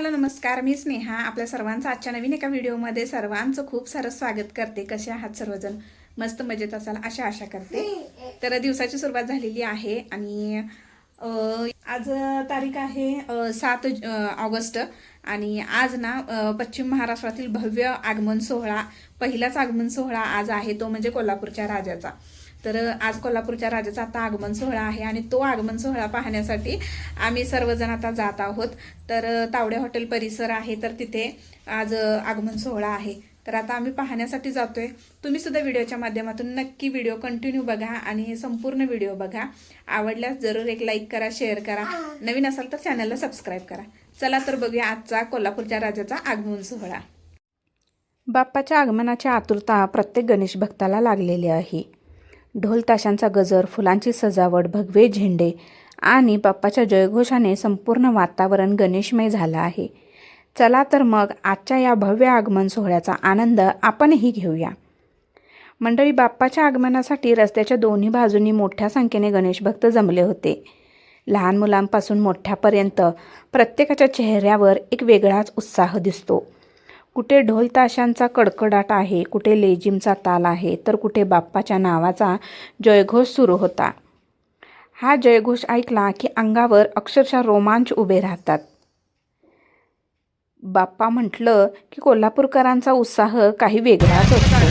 Hello नमस्कार, मी स्नेहा आपल्या सर्वांचं आजच्या नवीन एका व्हिडिओमध्ये सर्वांचं खूप सारं स्वागत करते। कसे आहात सर्वजण? मस्त मजेत असाल अशा आशा करते। तर दिवसाची सुरुवात झालेली आहे आणि आज तारीख आहे 7 ऑगस्ट आणि आज ना पश्चिम महाराष्ट्रातील भव्य आगमन सोहळा, पहिलाच आगमन सोहळा आज आहे, तो म्हणजे कोल्हापूरच्या राजाचा। तर आज कोल्हापूरच्या राजाचा आता आगमन सोहळा आहे आणि तो आगमन सोहळा पाहण्यासाठी आम्ही सर्वजण आता जात आहोत। तर तावडे हॉटेल परिसर आहे, तर तिथे आज आगमन सोहळा आहे, तर आता आम्ही पाहण्यासाठी जातोय। तुम्ही सुद्धा व्हिडिओच्या माध्यमातून नक्की व्हिडिओ कंटिन्यू बघा आणि संपूर्ण व्हिडिओ बघा। आवडल्यास जरूर एक लाईक करा, शेअर करा, नवीन असाल तर चॅनलला सबस्क्राईब करा। चला तर बघूया आजचा कोल्हापूरच्या राजाचा आगमन सोहळा। बाप्पाच्या आगमनाची आतुरता प्रत्येक गणेश भक्ताला लागलेली आहे। ढोल ताशांचा गजर, फुलांची सजावट, भगवे झेंडे आणि बाप्पाच्या जयघोषाने संपूर्ण वातावरण गणेशमय झालं आहे। चला तर मग आजच्या या भव्य आगमन सोहळ्याचा आनंद आपणही घेऊया। मंडळी, बाप्पाच्या आगमनासाठी रस्त्याच्या दोन्ही बाजूंनी मोठ्या संख्येने गणेश भक्त जमले होते। लहान मुलांपासून मोठ्यापर्यंत प्रत्येकाच्या चेहऱ्यावर एक वेगळाच उत्साह दिसतो। कुठे ढोल ताशांचा कडकडाट आहे, कुठे लेझिमचा ताल आहे, तर कुठे बाप्पाच्या नावाचा जयघोष सुरू होता। हा जयघोष ऐकला की अंगावर अक्षरशः रोमांच उभे राहतात। बाप्पा म्हटलं की कोल्हापूरकरांचा उत्साह काही वेगळाच असतो।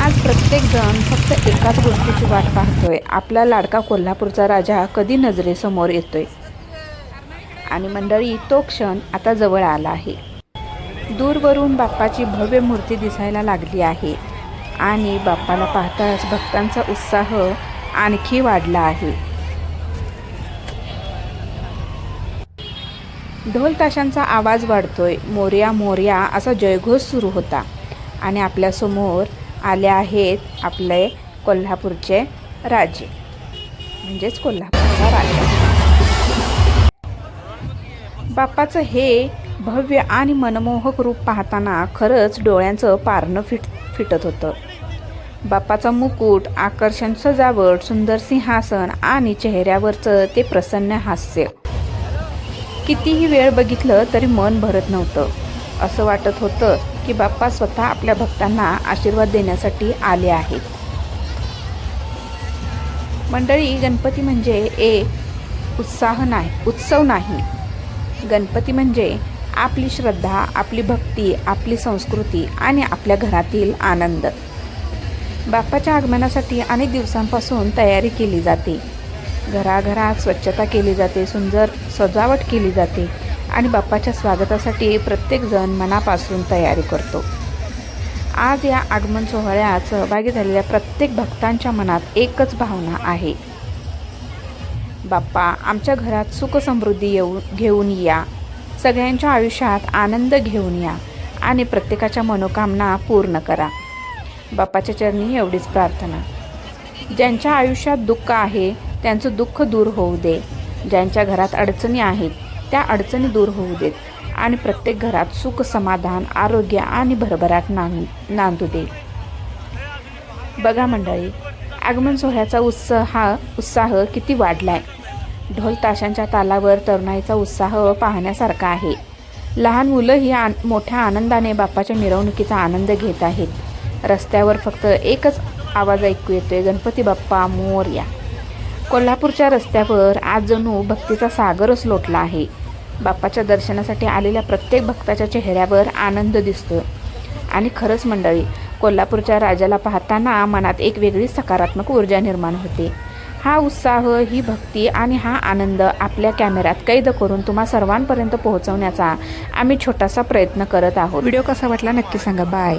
आज प्रत्येक जण फक्त एकाच गोष्टीची वाट पाहतोय, आपला लाडका कोल्हापूरचा राजा कधी नजरेसमोर येतोय। आणि मंडळी, तो क्षण आता जवळ आला आहे। दूरवरून बाप्पाची भव्य मूर्ती दिसायला लागली आहे आणि बाप्पाला पाहताच भक्तांचा उत्साह आणखी वाढला आहे। ढोल ताशांचा आवाज वाढतोय, मोरया मोरया असा जयघोष सुरू होता आणि आपल्यासमोर आले आहेत आपले कोल्हापूरचे राजे, म्हणजेच कोल्हापूरचा राजा। बाप्पाचं हे भव्य आणि मनमोहक रूप पाहताना खरंच डोळ्यांचं पारणं फिटत होतं। बाप्पाचा मुकुट, आकर्षण सजावट, सुंदर सिंहासन आणि चेहऱ्यावरचं ते प्रसन्न हास्य, कितीही वेळ बघितलं तरी मन भरत नव्हतं। असं वाटत होतं की बाप्पा स्वतः आपल्या भक्तांना आशीर्वाद देण्यासाठी आले आहेत। मंडळी, गणपती म्हणजे एक उत्सव नाही, गणपती म्हणजे आपली श्रद्धा, आपली भक्ती, आपली संस्कृती आणि आपल्या घरातील आनंद। बाप्पाच्या आगमनासाठी अनेक दिवसांपासून तयारी केली जाते। घराघरात स्वच्छता केली जाते, सुंदर सजावट केली जाते आणि बाप्पाच्या स्वागतासाठी प्रत्येकजण मनापासून तयारी करतो। आज या आगमन सोहळ्यात सहभागी झालेल्या प्रत्येक भक्तांच्या मनात एकच भावना आहे, बाप्पा आमच्या घरात सुख समृद्धी घेऊन या, सगळ्यांच्या आयुष्यात आनंद घेऊन या आणि प्रत्येकाच्या मनोकामना पूर्ण करा। बाप्पाच्या चरणी एवढीच प्रार्थना। ज्यांच्या आयुष्यात दुःख आहे त्यांचं दुःख दूर होऊ दे, ज्यांच्या घरात अडचणी आहेत त्या अडचणी दूर होऊ देत आणि प्रत्येक घरात सुख, समाधान, आरोग्य आणि भरभराट नांदू दे। बघा मंडळी, आगमन सोहळ्याचा उत्साह किती वाढलाय। ढोल ताशांच्या तालावर तरुणाईचा उत्साह पाहण्यासारखा आहे। लहान मुलंही मोठ्या आनंदाने बाप्पाच्या मिरवणुकीचा आनंद घेत आहेत। रस्त्यावर फक्त एकच आवाज ऐकू येतोय, गणपती बाप्पा मोरया। कोल्हापूरच्या रस्त्यावर आज जणू भक्तीचा सागरच लोटला आहे। बाप्पाच्या दर्शनासाठी आलेल्या प्रत्येक भक्ताच्या चेहऱ्यावर आनंद दिसतोय आणि खरंच मंडळी, कोल्हापूरच्या राजाला पाहताना मनात एक वेगळी सकारात्मक ऊर्जा निर्माण होते। हा उत्साह, ही भक्ती आणि हा आनंद आपल्या कॅमेऱ्यात कैद करून तुम्हा सर्वांपर्यंत पोहोचवण्याचा आम्ही छोटासा प्रयत्न करत आहोत। व्हिडिओ कसा वाटला नक्की सांगा। बाय।